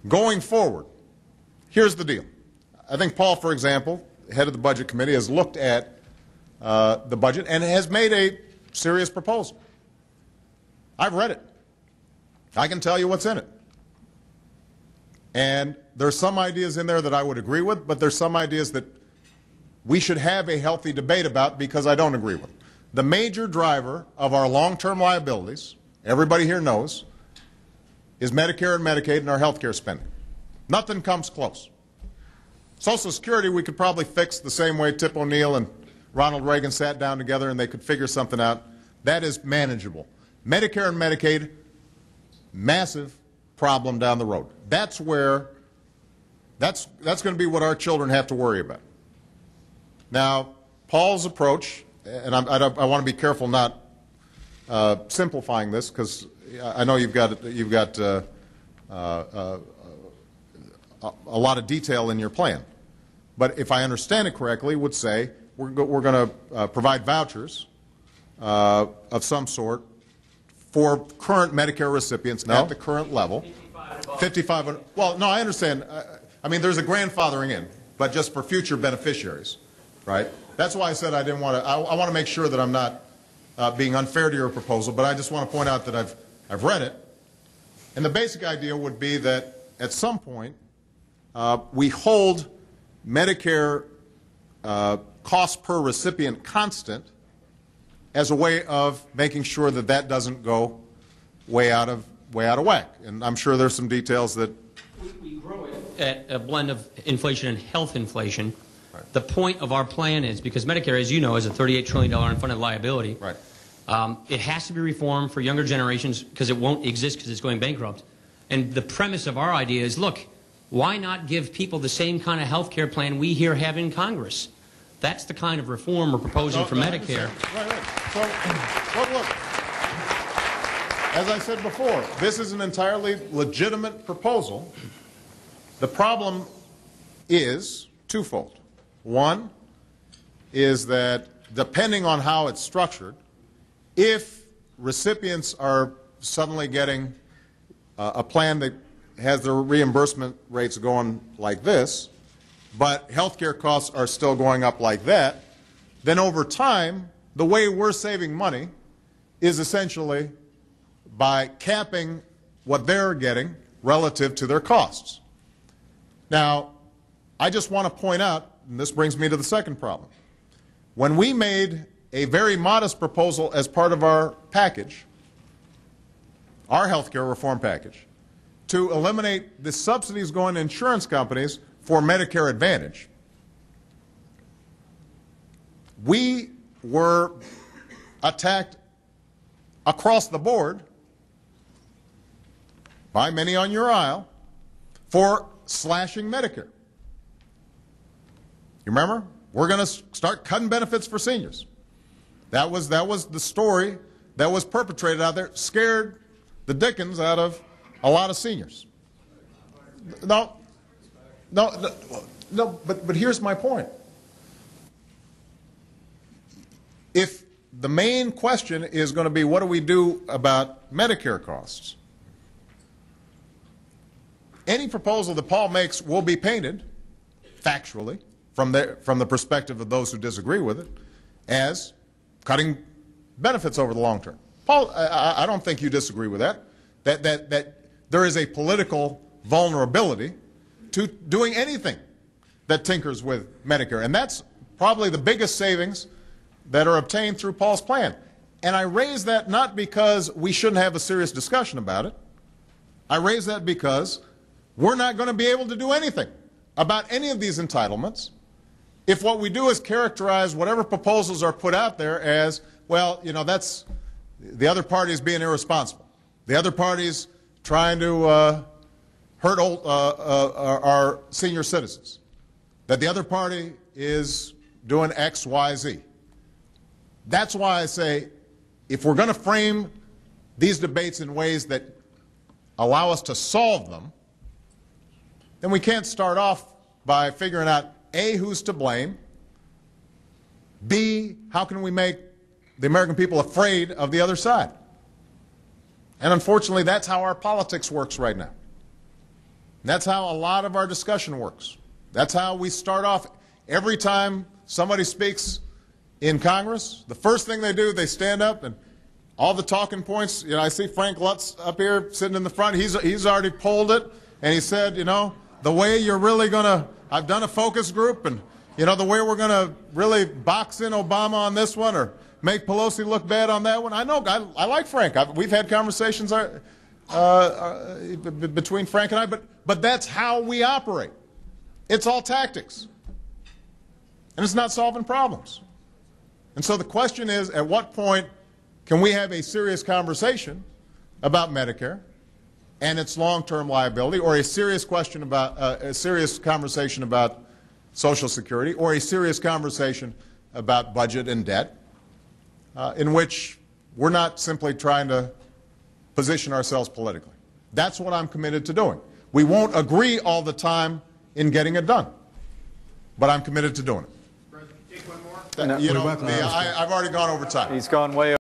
Going forward, here's the deal. I think Paul, for example, head of the Budget Committee, has looked at the budget and has made a serious proposal. I've read it. I can tell you what's in it. And there's some ideas in there that I would agree with, but there's some ideas that we should have a healthy debate about because I don't agree with. The major driver of our long-term liabilities, everybody here knows, is Medicare and Medicaid and our health care spending. Nothing comes close. Social Security we could probably fix the same way Tip O'Neill and Ronald Reagan sat down together and they could figure something out. That is manageable. Medicare and Medicaid, massive problem down the road. That's where, that's going to be what our children have to worry about. Now, Paul's approach, and I want to be careful not simplifying this because I know you've got a lot of detail in your plan. But if I understand it correctly, would say we're going to provide vouchers of some sort for current Medicare recipients at the current level. 55. Well, no, I understand. I mean, there's a grandfathering in, but just for future beneficiaries, right? That's why I said I didn't want to. I want to make sure that I'm not being unfair to your proposal, but I just want to point out that I've read it, and the basic idea would be that at some point we hold Medicare cost per recipient constant as a way of making sure that that doesn't go way out of whack. And I'm sure there's some details that we grow it at a blend of inflation and health inflation. Right. The point of our plan is, because Medicare, as you know, is a $38 trillion unfunded liability. Right. It has to be reformed for younger generations because it won't exist because it's going bankrupt. And the premise of our idea is, look, why not give people the same kind of health care plan we here have in Congress? That's the kind of reform we're proposing for Medicare. Right. So, look, as I said before, this is an entirely legitimate proposal. The problem is twofold. One is that depending on how it's structured, if recipients are suddenly getting a plan that has their reimbursement rates going like this, but health care costs are still going up like that, then over time, the way we're saving money is essentially by capping what they're getting relative to their costs. Now, I just want to point out, and this brings me to the second problem. When we made a very modest proposal as part of our package, our health care reform package, to eliminate the subsidies going to insurance companies for Medicare Advantage, we were attacked across the board by many on your aisle for slashing Medicare. You remember? We're going to start cutting benefits for seniors. That was the story that was perpetrated out there, scared the dickens out of a lot of seniors. No, but here's my point. If the main question is going to be what do we do about Medicare costs, any proposal that Paul makes will be painted factually from the perspective of those who disagree with it as cutting benefits over the long term. Paul, I don't think you disagree with that. That there is a political vulnerability to doing anything that tinkers with Medicare. And that's probably the biggest savings that are obtained through Paul's plan. And I raise that not because we shouldn't have a serious discussion about it. I raise that because we're not going to be able to do anything about any of these entitlements if what we do is characterize whatever proposals are put out there as, well, you know, that's the other party is being irresponsible. The other party's trying to hurt our senior citizens. That the other party is doing X, Y, Z. That's why I say if we're going to frame these debates in ways that allow us to solve them, then we can't start off by figuring out A, who's to blame, B, how can we make the American people afraid of the other side? And unfortunately, that's how our politics works right now. And that's how a lot of our discussion works. That's how we start off. Every time somebody speaks in Congress, the first thing they do, they stand up and all the talking points. You know, I see Frank Lutz up here sitting in the front. He's already polled it, and he said, you know, the way you're really going to, I've done a focus group, and, you know, the way we're going to really box in Obama on this one or make Pelosi look bad on that one. I know, I like Frank. We've had conversations between Frank and I, but that's how we operate. It's all tactics. And it's not solving problems. And so the question is, at what point can we have a serious conversation about Medicare and its long-term liability, or a serious question about a serious conversation about Social Security, or a serious conversation about budget and debt, in which we're not simply trying to position ourselves politically. That's what I'm committed to doing. We won't agree all the time in getting it done, but I'm committed to doing it. No, You know, I've already gone over time. He's gone way